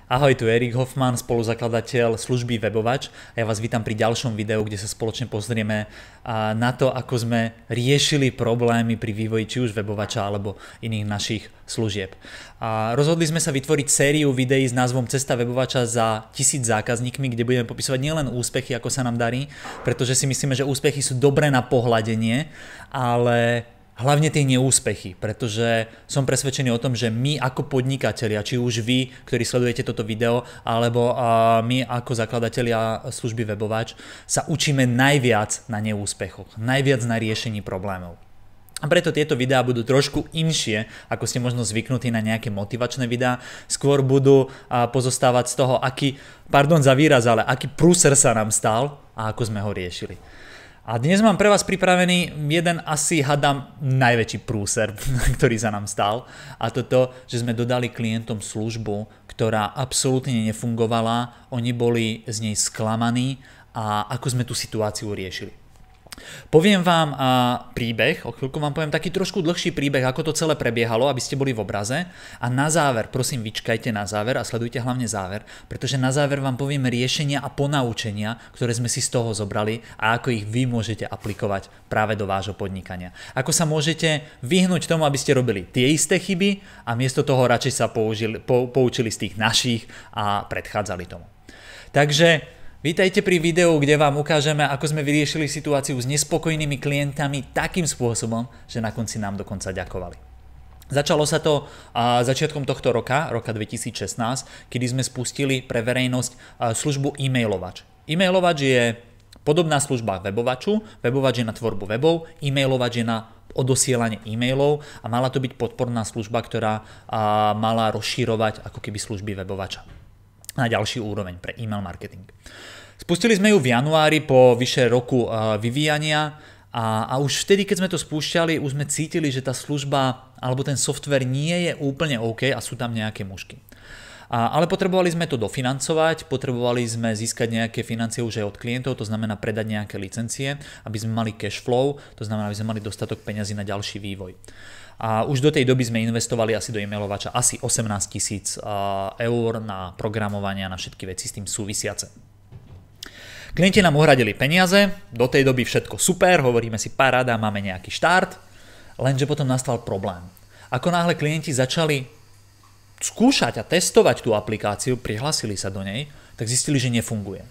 Ahoj, tu je Erik Hoffman, spoluzakladateľ služby Webovač a ja vás vítam pri ďalšom videu, kde sa spoločne pozrieme na to, ako sme riešili problémy pri vývoji či už Webovača alebo iných našich služieb. Rozhodli sme sa vytvoriť sériu videí s názvom Cesta Webovača za 1000 zákazníkmi, kde budeme popisovať nielen úspechy, ako sa nám darí, pretože si myslíme, že úspechy sú dobré na pohľadenie, ale hlavne tie neúspechy, pretože som presvedčený o tom, že my ako podnikatelia, či už vy, ktorí sledujete toto video, alebo my ako zakladatelia služby Webovač, sa učíme najviac na neúspechoch, najviac na riešení problémov. A preto tieto videá budú trošku inšie, ako ste možno zvyknutí na nejaké motivačné videá. Skôr budú pozostávať z toho, aký prúser sa nám stal a ako sme ho riešili. A dnes mám pre vás pripravený jeden asi hádam najväčší prúser, ktorý sa nám stal. A to, že sme dodali klientom službu, ktorá absolútne nefungovala, oni boli z nej sklamaní a ako sme tú situáciu riešili. Poviem vám príbeh, o chvíľku vám poviem taký trošku dlhší príbeh, ako to celé prebiehalo, aby ste boli v obraze. A na záver, prosím, vyčkajte na záver a sledujte hlavne záver, pretože na záver vám poviem riešenia a ponaučenia, ktoré sme si z toho zobrali a ako ich vy môžete aplikovať práve do vášho podnikania. Ako sa môžete vyhnúť tomu, aby ste robili tie isté chyby a miesto toho radšej sa poučili z tých našich a predchádzali tomu. Takže vítajte pri videu, kde vám ukážeme, ako sme vyriešili situáciu s nespokojnými klientami takým spôsobom, že na konci nám dokonca ďakovali. Začalo sa to začiatkom tohto roka 2016, kedy sme spustili pre verejnosť službu e-mailovač. E-mailovač je podobná služba Webovaču, Webovač je na tvorbu webov, e-mailovač je na odosielanie e-mailov a mala to byť podporná služba, ktorá mala rozširovať ako keby služby Webovača na ďalší úroveň pre e-mail marketing. Spustili sme ju v januári po vyše roku vyvíjania a už vtedy, keď sme to spúšťali, už sme cítili, že tá služba alebo ten software nie je úplne OK a sú tam nejaké mušky. Ale potrebovali sme to dofinancovať, potrebovali sme získať nejaké financie už aj od klientov, to znamená predať nejaké licencie, aby sme mali cash flow, to znamená, aby sme mali dostatok peňazí na ďalší vývoj. A už do tej doby sme investovali asi do e-mailovača asi 18 000 eur na programovanie a na všetky veci s tým súvisiace. Klienti nám uhradili peniaze, do tej doby všetko super, hovoríme si paráda, máme nejaký štart, lenže potom nastal problém. Ako náhle klienti začali skúšať a testovať tú aplikáciu, prihlásili sa do nej, tak zistili, že nefunguje.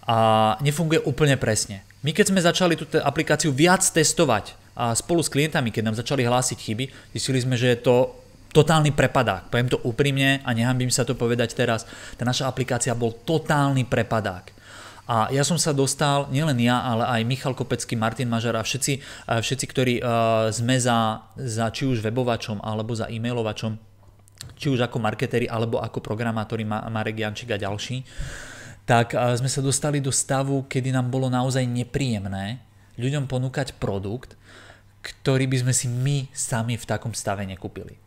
A nefunguje úplne presne. My keď sme začali tú aplikáciu viac testovať a spolu s klientami, keď nám začali hlásiť chyby, zistili sme, že je to totálny prepadák. Poviem to úprimne a nehanbím sa to povedať teraz. Tá naša aplikácia bol totálny prepadák. A ja som sa dostal, nielen ja, ale aj Michal Kopecký, Martin Mažar a všetci ktorí sme za či už webovačom alebo za e-mailovačom, či už ako marketéri alebo ako programátori Marek Jančík a ďalší, tak sme sa dostali do stavu, kedy nám bolo naozaj nepríjemné ľuďom ponúkať produkt, ktorý by sme si my sami v takom stave nekúpili.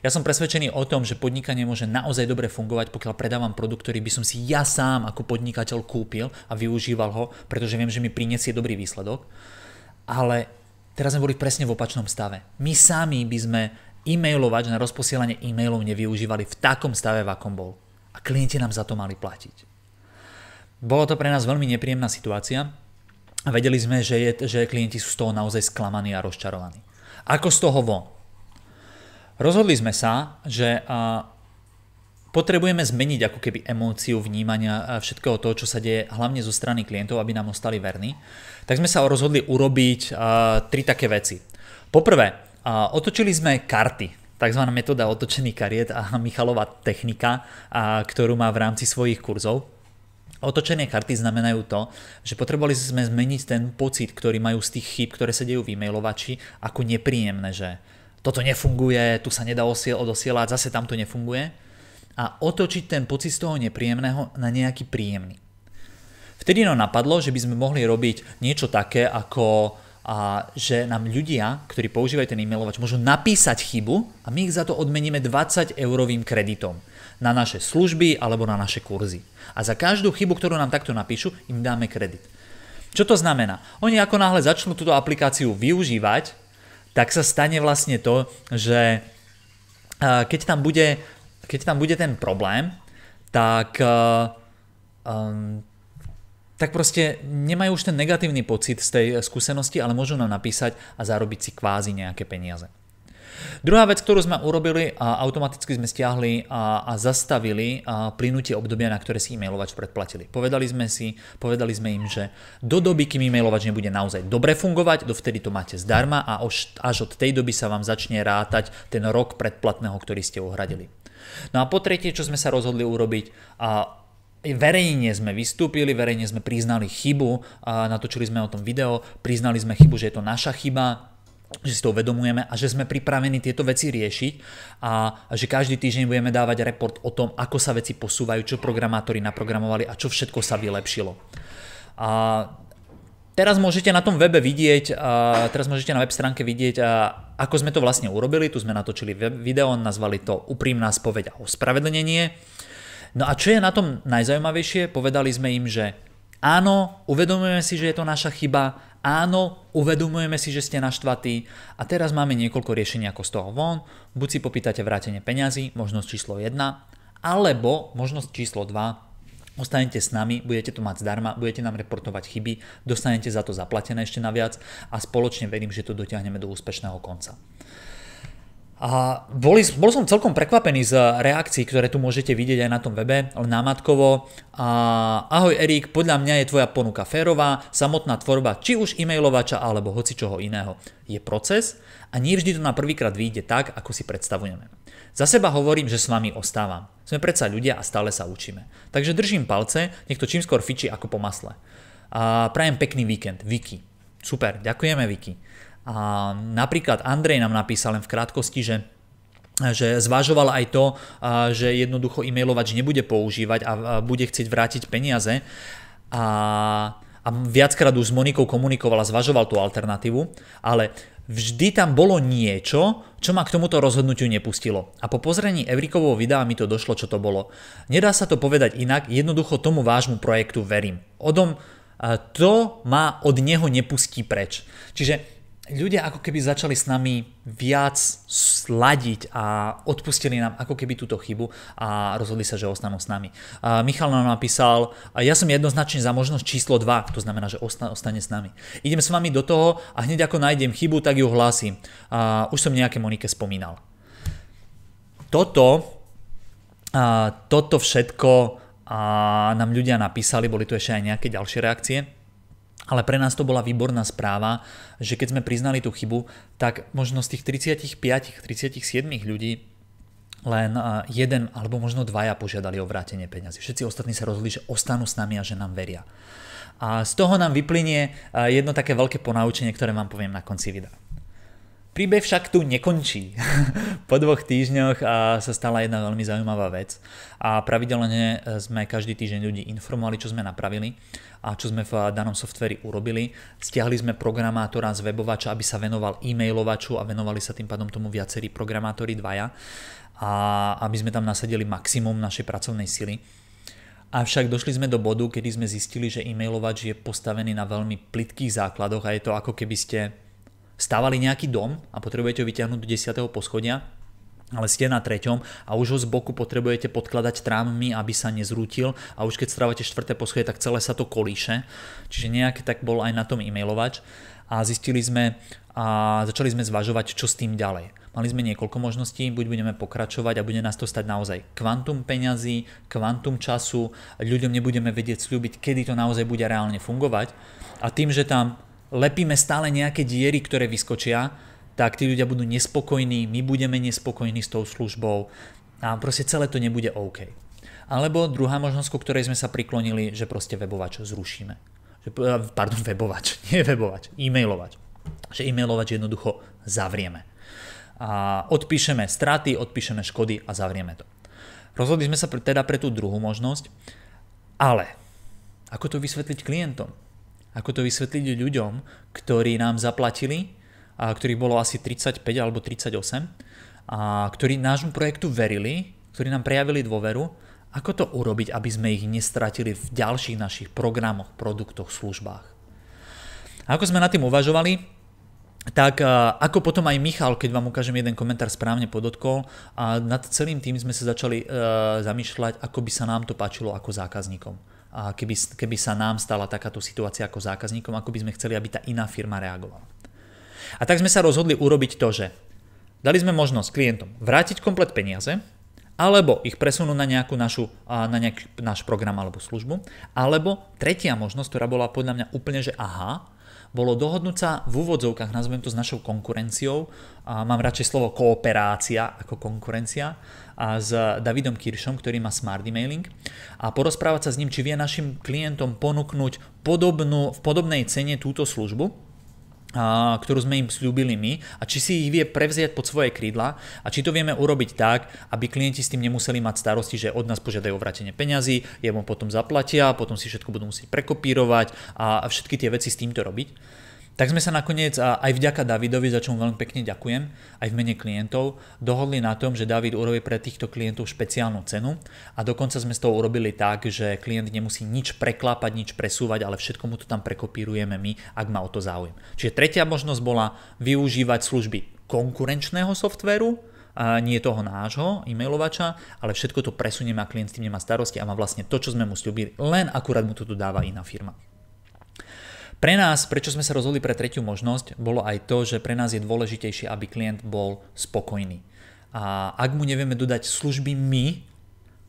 Ja som presvedčený o tom, že podnikanie môže naozaj dobre fungovať, pokiaľ predávam produkt, ktorý by som si ja sám ako podnikateľ kúpil a využíval ho, pretože viem, že mi prinesie dobrý výsledok. Ale teraz sme boli presne v opačnom stave. My sami by sme e-mailovač na rozposielanie e-mailov nevyužívali v takom stave, v akom bol. A klienti nám za to mali platiť. Bolo to pre nás veľmi nepríjemná situácia a vedeli sme, že klienti sú z toho naozaj sklamaní a rozčarovaní. Ako z toho von? Rozhodli sme sa, že potrebujeme zmeniť ako keby emóciu vnímania všetkého toho, čo sa deje hlavne zo strany klientov, aby nám ostali verní. Tak sme sa rozhodli urobiť 3 také veci. Poprvé, otočili sme karty, takzvaná metóda otočených kariet a Michalova technika, ktorú má v rámci svojich kurzov. Otočené karty znamenajú to, že potrebovali sme zmeniť ten pocit, ktorý majú z tých chýb, ktoré sa dejú v e-mailovači, ako nepríjemné, že toto nefunguje, tu sa nedá odosielať, zase tam to nefunguje. A otočiť ten pocit z toho nepríjemného na nejaký príjemný. Vtedy nám napadlo, že by sme mohli robiť niečo také, ako že nám ľudia, ktorí používajú ten e-mailovač, môžu napísať chybu a my ich za to odmeníme 20 eurovým kreditom na naše služby alebo na naše kurzy. A za každú chybu, ktorú nám takto napíšu, im dáme kredit. Čo to znamená? Oni ako náhle začnú túto aplikáciu využívať, tak sa stane vlastne to, že keď tam bude ten problém, tak proste nemajú už ten negatívny pocit z tej skúsenosti, ale môžu nám napísať a zarobiť si kvázi nejaké peniaze. Druhá vec, ktorú sme urobili, automaticky sme stiahli a zastavili plynutie obdobia, na ktoré si e-mailovač predplatili. Povedali sme im, že do doby, kým e-mailovač nebude naozaj dobre fungovať, dovtedy to máte zdarma a až od tej doby sa vám začne rátať ten rok predplatného, ktorý ste uhradili. No a po tretie, čo sme sa rozhodli urobiť, verejne sme vystúpili, verejne sme priznali chybu, natočili sme o tom video, priznali sme chybu, že je to naša chyba, že si to uvedomujeme a že sme pripravení tieto veci riešiť a že každý týždeň budeme dávať report o tom, ako sa veci posúvajú, čo programátori naprogramovali a čo všetko sa vylepšilo. A teraz môžete na tom webe vidieť, teraz môžete na web stránke vidieť, ako sme to vlastne urobili. Tu sme natočili video, nazvali to Úprimná spoveď a ospravedlnenie. No a čo je na tom najzaujímavejšie, povedali sme im, že áno, uvedomujeme si, že je to naša chyba, áno, uvedomujeme si, že ste naštvatí a teraz máme niekoľko riešení ako z toho von. Buď si popýtate vrátenie peňazí, možnosť číslo 1, alebo možnosť číslo 2, ostanete s nami, budete to mať zdarma, budete nám reportovať chyby, dostanete za to zaplatené ešte naviac a spoločne verím, že to dotiahneme do úspešného konca. A bol som celkom prekvapený z reakcií, ktoré tu môžete vidieť aj na tom webe, námatkovo. Ahoj Erik, podľa mňa je tvoja ponuka férová, samotná tvorba či už e-mailovača alebo hocičoho iného je proces a nie vždy to na prvýkrát vyjde tak, ako si predstavujeme. Za seba hovorím, že s vami ostávam. Sme predsa ľudia a stále sa učíme. Takže držím palce, nech to čím skôr fičí ako po masle. Prajem pekný víkend, Vicky. Super, ďakujeme Vicky. A napríklad Andrej nám napísal len v krátkosti, že zvažoval aj to, že jednoducho e-mailovač nebude používať a bude chcieť vrátiť peniaze a viackrát už s Monikou komunikoval a zvažoval tú alternatívu, ale vždy tam bolo niečo, čo ma k tomuto rozhodnutiu nepustilo. A po pozrení Evrikovho videa mi to došlo, čo to bolo. Nedá sa to povedať inak, jednoducho tomu vášmu projektu verím. To ma od neho nepustí preč. Čiže ľudia ako keby začali s nami viac sladiť a odpustili nám ako keby túto chybu a rozhodli sa, že ostanú s nami. Michal nám napísal, ja som jednoznačne za možnosť číslo 2, to znamená, že ostane s nami. Idem s vami do toho a hneď ako nájdem chybu, tak ju hlásim. Už som nejaké Monike spomínal. Toto všetko nám ľudia napísali, boli tu ešte aj nejaké ďalšie reakcie. Ale pre nás to bola výborná správa, že keď sme priznali tú chybu, tak možno z tých 35-37 ľudí len jeden alebo možno dvaja požiadali o vrátenie peňazí. Všetci ostatní sa rozhodli, že ostanú s nami a že nám veria. A z toho nám vyplynie jedno také veľké ponaučenie, ktoré vám poviem na konci videa. Príbeh však tu nekončí. Po 2 týždňoch sa stala jedna veľmi zaujímavá vec a pravidelne sme každý týždeň ľudí informovali, čo sme napravili a čo sme v danom softveri urobili. Stiahli sme programátora z webovača, aby sa venoval e-mailovaču a venovali sa tým pádom tomu viacerí programátori dvaja a aby sme tam nasadili maximum našej pracovnej sily. Avšak došli sme do bodu, kedy sme zistili, že e-mailovač je postavený na veľmi plytkých základoch a je to ako keby ste stávali nejaký dom a potrebujete ho vyťahnuť do 10. poschodia, ale ste na 3. a už ho z boku potrebujete podkladať trámmi, aby sa nezrútil a už keď strávate 4. poschodie, tak celé sa to kolíše. Čiže nejaký tak bol aj na tom e-mailovač a zistili sme a začali sme zvažovať, čo s tým ďalej. Mali sme niekoľko možností, buď budeme pokračovať a bude nás to stať naozaj kvantum peňazí, kvantum času, ľuďom nebudeme vedieť sľúbiť, kedy to naozaj bude reálne fungovať a tým, že tam lepíme stále nejaké diery, ktoré vyskočia, tak tí ľudia budú nespokojní, my budeme nespokojní s tou službou a proste celé to nebude OK. Alebo druhá možnosť, ku ktorej sme sa priklonili, že proste webovač zrušíme. Webovač, nie webovač, e-mailovač. Že e-mailovač jednoducho zavrieme. A odpíšeme straty, odpíšeme škody a zavrieme to. Rozhodli sme sa teda pre tú druhú možnosť, ale ako to vysvetliť klientom? Ako to vysvetliť ľuďom, ktorí nám zaplatili, a ktorých bolo asi 35 alebo 38, a ktorí nášmu projektu verili, ktorí nám prejavili dôveru, ako to urobiť, aby sme ich nestratili v ďalších našich programoch, produktoch, službách. A ako sme nad tým uvažovali, tak ako potom aj Michal, keď vám ukážem jeden komentár, správne podotkol, a nad celým tým sme sa začali zamýšľať, ako by sa nám to páčilo ako zákazníkom. A keby sa nám stala takáto situácia ako zákazníkom, ako by sme chceli, aby tá iná firma reagovala. A tak sme sa rozhodli urobiť to, že dali sme možnosť klientom vrátiť komplet peniaze, alebo ich presunúť na nejaký náš program alebo službu, alebo tretia možnosť, ktorá bola podľa mňa úplne, že aha, bolo dohodnúť sa v úvodzovkách, nazvem to, s našou konkurenciou, a mám radšej slovo kooperácia ako konkurencia, a s Davidom Kiršom, ktorý má Smart Emailing, a porozprávať sa s ním, či vie našim klientom ponúknuť v podobnej cene túto službu, ktorú sme im sľúbili my, a či si ich vie prevziať pod svoje krídla a či to vieme urobiť tak, aby klienti s tým nemuseli mať starosti, že od nás požiadajú o vrátenie peňazí, jemu potom zaplatia, potom si všetko budú musieť prekopírovať a všetky tie veci s týmto robiť. Tak sme sa nakoniec aj vďaka Davidovi, za čo mu veľmi pekne ďakujem, aj v mene klientov, dohodli na tom, že David urobí pre týchto klientov špeciálnu cenu a dokonca sme z toho urobili tak, že klient nemusí nič preklápať, nič presúvať, ale všetko mu to tam prekopírujeme my, ak má o to záujem. Čiže tretia možnosť bola využívať služby konkurenčného softvéru, a nie toho nášho e-mailovača, ale všetko to presunieme a klient s tým nemá starosti a má vlastne to, čo sme mu sľúbili, len akurát mu to tu dáva iná firma. Pre nás, prečo sme sa rozhodli pre tretiu možnosť, bolo aj to, že pre nás je dôležitejšie, aby klient bol spokojný. A ak mu nevieme dodať služby my,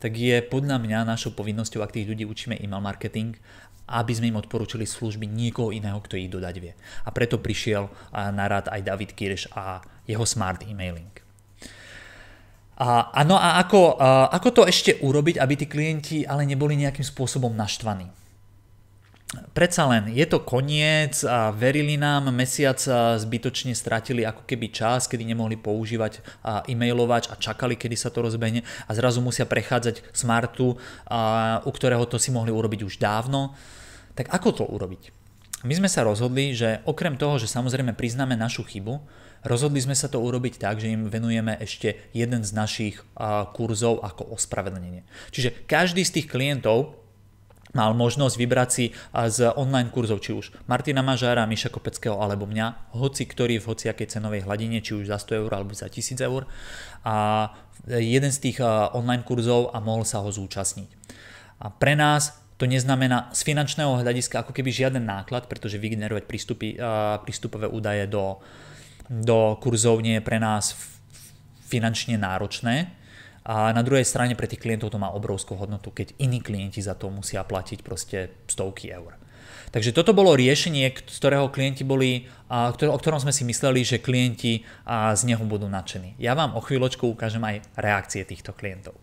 tak je podľa mňa našou povinnosťou, ak tých ľudí učíme email marketing, aby sme im odporúčili služby niekoho iného, kto ich dodať vie. A preto prišiel na rad aj David Kirš a jeho Smart Emailing. A ako to ešte urobiť, aby tí klienti ale neboli nejakým spôsobom naštvaní? Predsa len, je to koniec a verili nám, mesiac zbytočne stratili ako keby čas, kedy nemohli používať e-mailovač a čakali, kedy sa to rozbehne a zrazu musia prechádzať k Smartu, u ktorého to si mohli urobiť už dávno. Tak ako to urobiť? My sme sa rozhodli, že okrem toho, že samozrejme priznáme našu chybu, rozhodli sme sa to urobiť tak, že im venujeme ešte jeden z našich kurzov ako ospravedlnenie. Čiže každý z tých klientov mal možnosť vybrať si z online kurzov, či už Martina Mažára, Miša Kopeckého alebo mňa, hoci ktorý v hociakej cenovej hladine, či už za 100 eur alebo za 1000 eur, a jeden z tých online kurzov a mohol sa ho zúčastniť. A pre nás to neznamená z finančného hľadiska ako keby žiaden náklad, pretože vygenerovať prístupové údaje do kurzov nie je pre nás finančne náročné. A na druhej strane pre tých klientov to má obrovskú hodnotu, keď iní klienti za to musia platiť proste stovky eur. Takže toto bolo riešenie, z ktorého klienti o ktorom sme si mysleli, že klienti z neho budú nadšení. Ja vám o chvíľočku ukážem aj reakcie týchto klientov.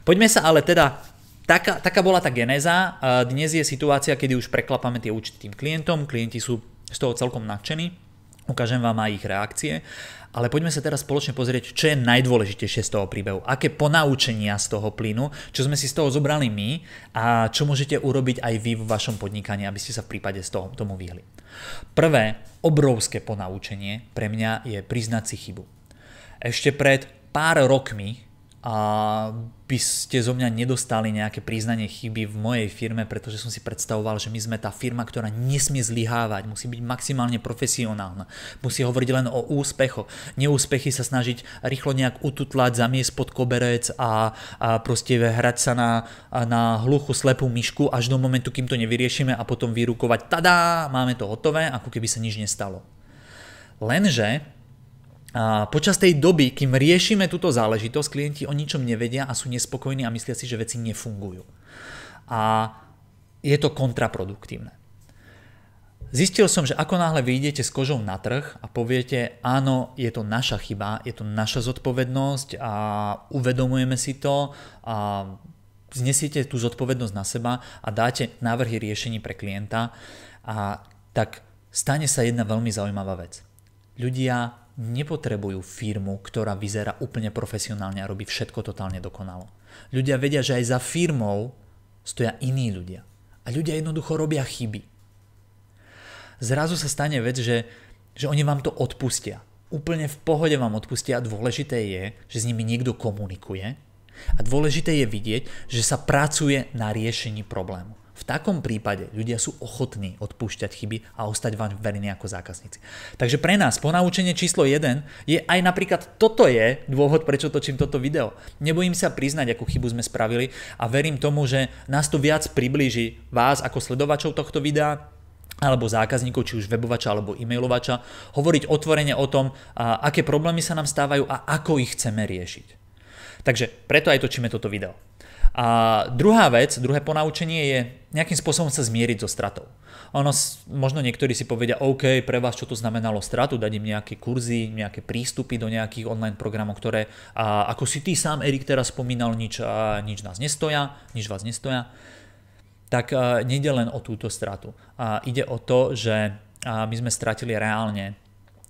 Poďme sa ale teda, taká bola tá genéza. Dnes je situácia, kedy už preklapame tie účty tým klientom, klienti sú z toho celkom nadšení, ukážem vám aj ich reakcie. Ale poďme sa teraz spoločne pozrieť, čo je najdôležitejšie z toho príbehu, aké ponaučenia z toho plynu, čo sme si z toho zobrali my a čo môžete urobiť aj vy v vašom podnikaní, aby ste sa v prípade z toho tomu vyhli. Prvé obrovské ponaučenie pre mňa je priznať si chybu. Ešte pred pár rokmi by ste zo mňa nedostali nejaké priznanie chyby v mojej firme, pretože som si predstavoval, že my sme tá firma, ktorá nesmie zlyhávať, musí byť maximálne profesionálna, musí hovoriť len o úspechoch, neúspechy sa snažiť rýchlo nejak ututlať, zamiesť pod koberec a proste hrať sa na hluchú slepú myšku až do momentu, kým to nevyriešime a potom vyrukovať, tadá, máme to hotové, ako keby sa nič nestalo. Lenže počas tej doby, kým riešime túto záležitosť, klienti o ničom nevedia a sú nespokojní a myslia si, že veci nefungujú. A je to kontraproduktívne. Zistil som, že ako náhle vy idete s kožou na trh a poviete, áno, je to naša chyba, je to naša zodpovednosť a uvedomujeme si to a znesiete tú zodpovednosť na seba a dáte návrhy riešení pre klienta, tak stane sa jedna veľmi zaujímavá vec. Ľudia nepotrebujú firmu, ktorá vyzerá úplne profesionálne a robí všetko totálne dokonalo. Ľudia vedia, že aj za firmou stoja iní ľudia. A ľudia jednoducho robia chyby. Zrazu sa stane vec, že oni vám to odpustia. Úplne v pohode vám odpustia a dôležité je, že s nimi niekto komunikuje a dôležité je vidieť, že sa pracuje na riešení problému. V takom prípade ľudia sú ochotní odpúšťať chyby a ostať vám verní ako zákazníci. Takže pre nás ponaučenie číslo 1 je aj napríklad toto je dôvod, prečo točím toto video. Nebojím sa priznať, akú chybu sme spravili a verím tomu, že nás to viac priblíži vás ako sledovačov tohto videa alebo zákazníkov, či už webovača alebo e-mailovača, hovoriť otvorene o tom, aké problémy sa nám stávajú a ako ich chceme riešiť. Takže preto aj točíme toto video. A druhá vec, druhé ponaučenie je nejakým spôsobom sa zmieriť so stratou. Možno niektorí si povedia, OK, pre vás čo to znamenalo stratu, dať im nejaké kurzy, nejaké prístupy do nejakých online programov, ktoré, ako si ty sám, Erik, teraz spomínal, nič vás nestoja. Tak nejde len o túto stratu. Ide o to, že my sme stratili reálne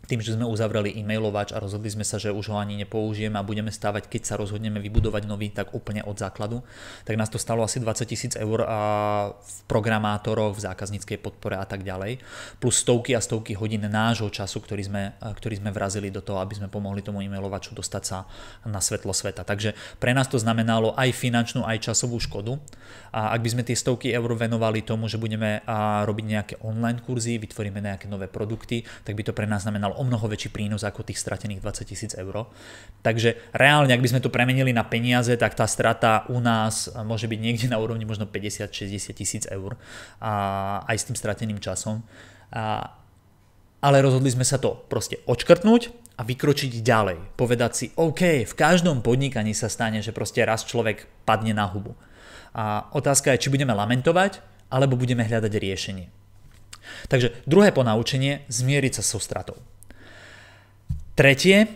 tým, že sme uzavreli e-mailovač a rozhodli sme sa, že už ho ani nepoužijeme a budeme stávať, keď sa rozhodneme vybudovať nový, tak úplne od základu. Tak nás to stalo asi 20 000 eur v programátoroch, v zákazníckej podpore a tak ďalej. Plus stovky a stovky hodín nášho času, ktorý sme vrazili do toho, aby sme pomohli tomu e-mailovaču dostať sa na svetlo sveta. Takže pre nás to znamenalo aj finančnú, aj časovú škodu. A ak by sme tie stovky eur venovali tomu, že budeme robiť nejaké online kurzy, vytvoríme nejaké nové produkty, tak by to pre nás znamenalo o mnoho väčší prínos ako tých stratených 20 000 eur. Takže reálne, ak by sme to premenili na peniaze, tak tá strata u nás môže byť niekde na úrovni možno 50-60 tisíc eur aj s tým strateným časom. Ale rozhodli sme sa to proste odškrtnúť a vykročiť ďalej. Povedať si, OK, v každom podnikaní sa stane, že proste raz človek padne na hubu. A otázka je, či budeme lamentovať, alebo budeme hľadať riešenie. Takže druhé ponaučenie, zmieriť sa so stratou. Tretie,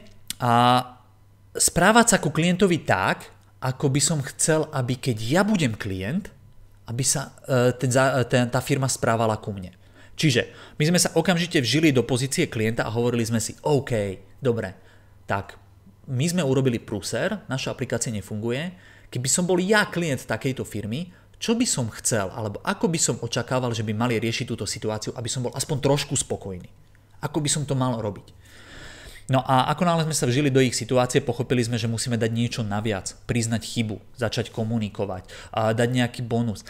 správať sa ku klientovi tak, ako by som chcel, aby keď ja budem klient, aby sa tá firma správala ku mne. Čiže my sme sa okamžite vžili do pozície klienta a hovorili sme si, OK, dobre, tak my sme urobili prúser, naša aplikácia nefunguje, keby som bol ja klient takejto firmy, čo by som chcel, alebo ako by som očakával, že by mali riešiť túto situáciu, aby som bol aspoň trošku spokojný. Ako by som to mal robiť. No a ako náhle sme sa vžili do ich situácie, pochopili sme, že musíme dať niečo naviac, priznať chybu, začať komunikovať, dať nejaký bonus,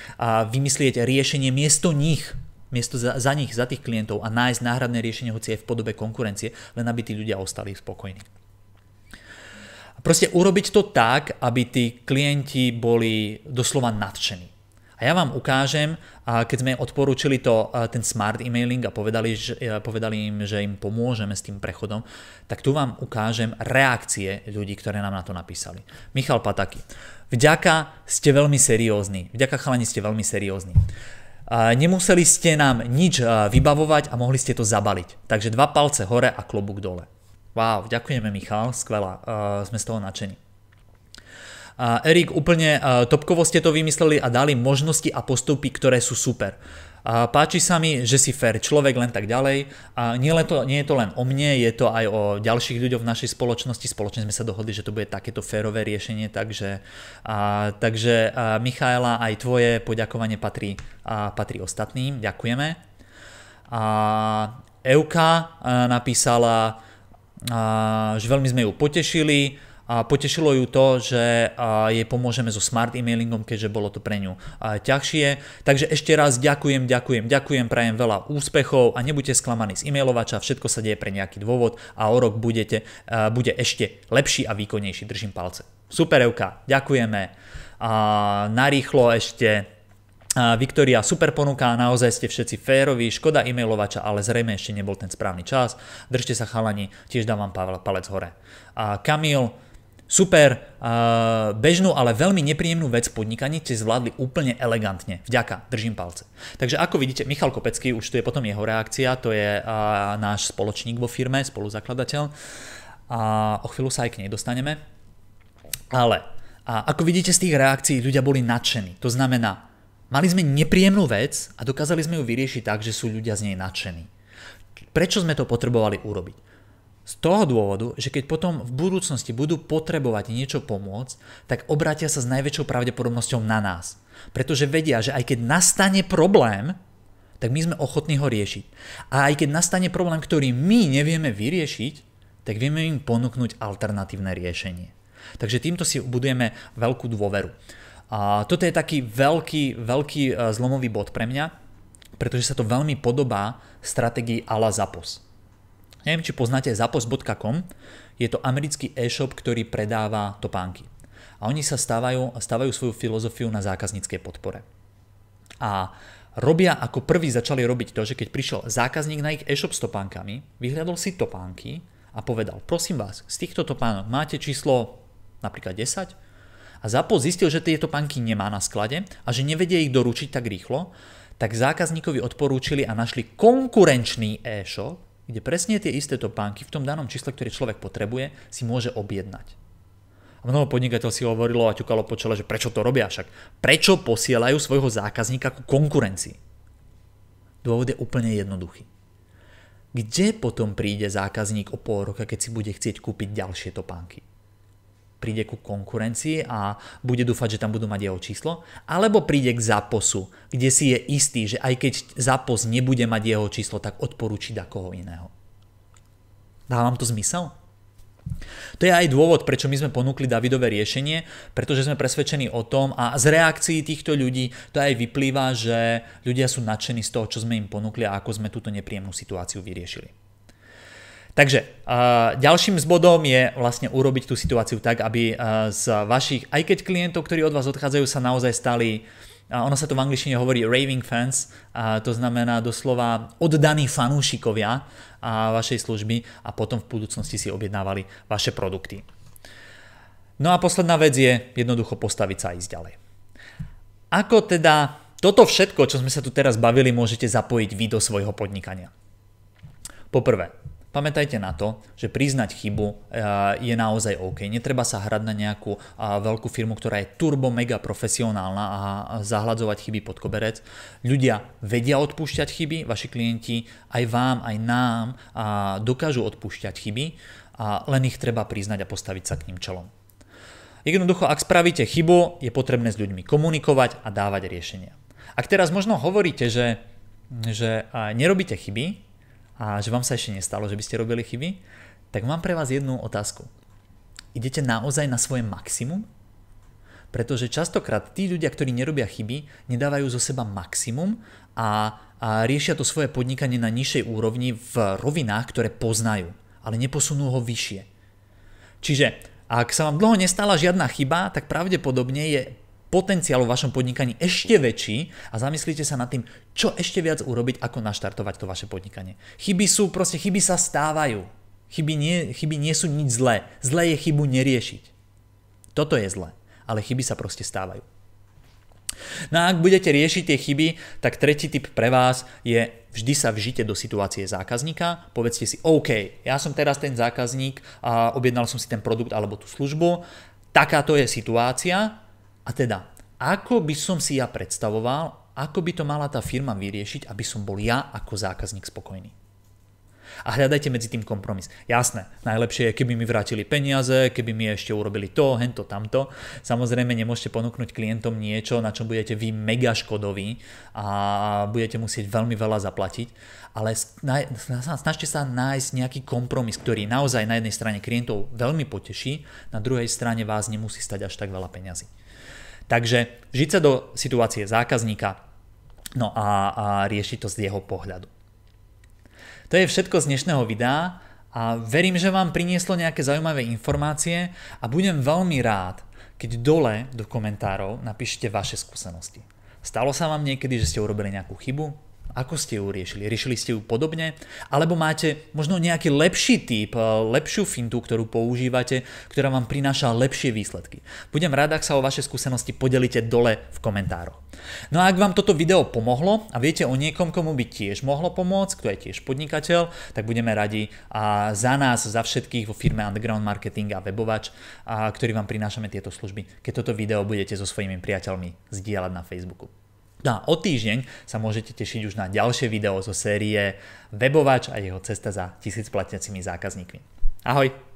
vymyslieť riešenie miesto za nich, za tých klientov a nájsť náhradné riešenie, hoci aj v podobe konkurencie, len aby tí ľudia ostali spokojní. Proste urobiť to tak, aby tí klienti boli doslova nadšení. A ja vám ukážem, keď sme odporúčili ten smart emailing a povedali im, že im pomôžeme s tým prechodom, tak tu vám ukážem reakcie ľudí, ktoré nám na to napísali. Michal Pataky. Vďaka, ste veľmi seriózni. Vďaka, chalani, ste veľmi seriózni. Nemuseli ste nám nič vybavovať a mohli ste to zabaliť. Takže 2 palce hore a klobúk dole. Wow, ďakujeme, Michal, skvelá, sme z toho nadšení. Erik, úplne topkovo ste to vymysleli a dali možnosti a postupy, ktoré sú super. Páči sa mi, že si fair človek, len tak ďalej. Nie je to len o mne, je to aj o ďalších ľuďoch v našej spoločnosti. Spoločne sme sa dohodli, že to bude takéto férové riešenie, takže Michaela, aj tvoje poďakovanie patrí ostatným. Ďakujeme. Euka napísala, že veľmi sme ju potešili. Potešilo ju to, že jej pomôžeme so smart emailingom, keďže bolo to pre ňu ťažšie. Takže ešte raz ďakujem, prajem veľa úspechov a nebuďte sklamaní z e-mailovača, všetko sa deje pre nejaký dôvod a o rok bude ešte lepší a výkonnejší. Držím palce. Super, Evka, ďakujeme. Narýchlo ešte Viktória, super ponuka, naozaj ste všetci féroví, škoda e-mailovača, ale zrejme ešte nebol ten správny čas. Držte sa, chalani, tiež dávam palec hore. Kamil, super, bežnú, ale veľmi nepríjemnú vec v podnikaní ste zvládli úplne elegantne. Vďaka, držím palce. Takže ako vidíte, Michal Kopecký, už tu je potom jeho reakcia, to je náš spoločník vo firme, spoluzakladateľ. O chvíľu sa aj k nej dostaneme. Ale ako vidíte z tých reakcií, ľudia boli nadšení. To znamená, mali sme nepríjemnú vec a dokázali sme ju vyriešiť tak, že sú ľudia z nej nadšení. Prečo sme to potrebovali urobiť? Z toho dôvodu, že keď potom v budúcnosti budú potrebovať niečo pomôcť, tak obrátia sa s najväčšou pravdepodobnosťou na nás. Pretože vedia, že aj keď nastane problém, tak my sme ochotní ho riešiť. A aj keď nastane problém, ktorý my nevieme vyriešiť, tak vieme im ponúknuť alternatívne riešenie. Takže týmto si budujeme veľkú dôveru. A toto je taký veľký zlomový bod pre mňa, pretože sa to veľmi podobá stratégii a la Zappos. Neviem, či poznáte zappos.com, je to americký e-shop, ktorý predáva topánky. A oni sa stávajú svoju filozofiu na zákazníckej podpore. A ako prvý začali robiť to, že keď prišiel zákazník na ich e-shop s topánkami, vyhľadol si topánky a povedal, prosím vás, z týchto topánok máte číslo napríklad 10? A Zappos zistil, že tie topánky nemá na sklade a že nevedie ich doručiť tak rýchlo, tak zákazníkovi odporúčili a našli konkurenčný e-shop, kde presne tie isté topánky v tom danom čísle, ktoré človek potrebuje, si môže objednať. A mnoho podnikateľ si hovorilo a ťukalo po čele, že prečo to robia však. Prečo posielajú svojho zákazníka ku konkurencii? Dôvod je úplne jednoduchý. Kde potom príde zákazník o pol roka, keď si bude chcieť kúpiť ďalšie topánky? Príde ku konkurencii a bude dúfať, že tam budú mať jeho číslo? Alebo príde k Zapposu, kde si je istý, že aj keď Zappos nebude mať jeho číslo, tak odporúči koho iného? Dá vám to zmysel? To je aj dôvod, prečo my sme ponúkli Davidové riešenie, pretože sme presvedčení o tom a z reakcií týchto ľudí to aj vyplýva, že ľudia sú nadšení z toho, čo sme im ponúkli a ako sme túto nepríjemnú situáciu vyriešili. Takže ďalším z bodom je vlastne urobiť tú situáciu tak, aby z vašich, aj keď klientov, ktorí od vás odchádzajú, sa naozaj stali, ono sa to v angličtine hovorí raving fans, to znamená doslova oddaní fanúšikovia vašej služby a potom v budúcnosti si objednávali vaše produkty. No a posledná vec je jednoducho postaviť sa a ísť ďalej. Ako teda toto všetko, čo sme sa tu teraz bavili, môžete zapojiť vy do svojho podnikania? Poprvé, pamätajte na to, že priznať chybu je naozaj OK. Netreba sa hrať na nejakú veľkú firmu, ktorá je turbo mega profesionálna a zahladzovať chyby pod koberec. Ľudia vedia odpúšťať chyby, vaši klienti aj vám, aj nám dokážu odpúšťať chyby, len ich treba priznať a postaviť sa k ním čelom. Jednoducho, ak spravíte chybu, je potrebné s ľuďmi komunikovať a dávať riešenia. Ak teraz možno hovoríte, že nerobíte chyby, a že vám sa ešte nestalo, že by ste robili chyby, tak mám pre vás jednu otázku. Idete naozaj na svoje maximum? Pretože častokrát tí ľudia, ktorí nerobia chyby, nedávajú zo seba maximum a riešia to svoje podnikanie na nižšej úrovni v rovinách, ktoré poznajú, ale neposunú ho vyššie. Čiže ak sa vám dlho nestala žiadna chyba, tak pravdepodobne je potenciál vo vašom podnikaní ešte väčší a zamyslite sa nad tým, čo ešte viac urobiť, ako naštartovať to vaše podnikanie. Chyby sa stávajú. Chyby nie sú nič zlé. Zlé je chybu neriešiť. Toto je zlé, ale chyby sa proste stávajú. No a ak budete riešiť tie chyby, tak tretí tip pre vás je vždy sa vžite do situácie zákazníka. Povedzte si, OK, ja som teraz ten zákazník a objednal som si ten produkt alebo tú službu, takáto je situácia. A teda, ako by som si ja predstavoval, ako by to mala tá firma vyriešiť, aby som bol ja ako zákazník spokojný. A hľadajte medzi tým kompromis. Jasné, najlepšie je, keby mi vrátili peniaze, keby mi ešte urobili to, hento, tamto. Samozrejme, nemôžete ponúknuť klientom niečo, na čom budete vy mega škodoví a budete musieť veľmi veľa zaplatiť. Ale snažte sa nájsť nejaký kompromis, ktorý naozaj na jednej strane klientov veľmi poteší, na druhej strane vás nemusí stať až tak veľa peňazí. Takže žiť sa do situácie zákazníka, no a riešiť to z jeho pohľadu. To je všetko z dnešného videa a verím, že vám prinieslo nejaké zaujímavé informácie a budem veľmi rád, keď dole do komentárov napíšete vaše skúsenosti. Stalo sa vám niekedy, že ste urobili nejakú chybu? Ako ste ju riešili? Riešili ste ju podobne? Alebo máte možno nejaký lepší typ, lepšiu fintu, ktorú používate, ktorá vám prináša lepšie výsledky? Budem rád, ak sa o vaše skúsenosti podelíte dole v komentároch. No a ak vám toto video pomohlo a viete o niekom, komu by tiež mohlo pomôcť, kto je tiež podnikateľ, tak budeme radi a za nás, za všetkých vo firme Underground Marketing a Webovač, ktorí vám prinášame tieto služby, keď toto video budete so svojimi priateľmi zdieľať na Facebooku. No a o týždeň sa môžete tešiť už na ďalšie video zo série Webovač a jeho cesta za 1000 platiacimi zákazníkmi. Ahoj!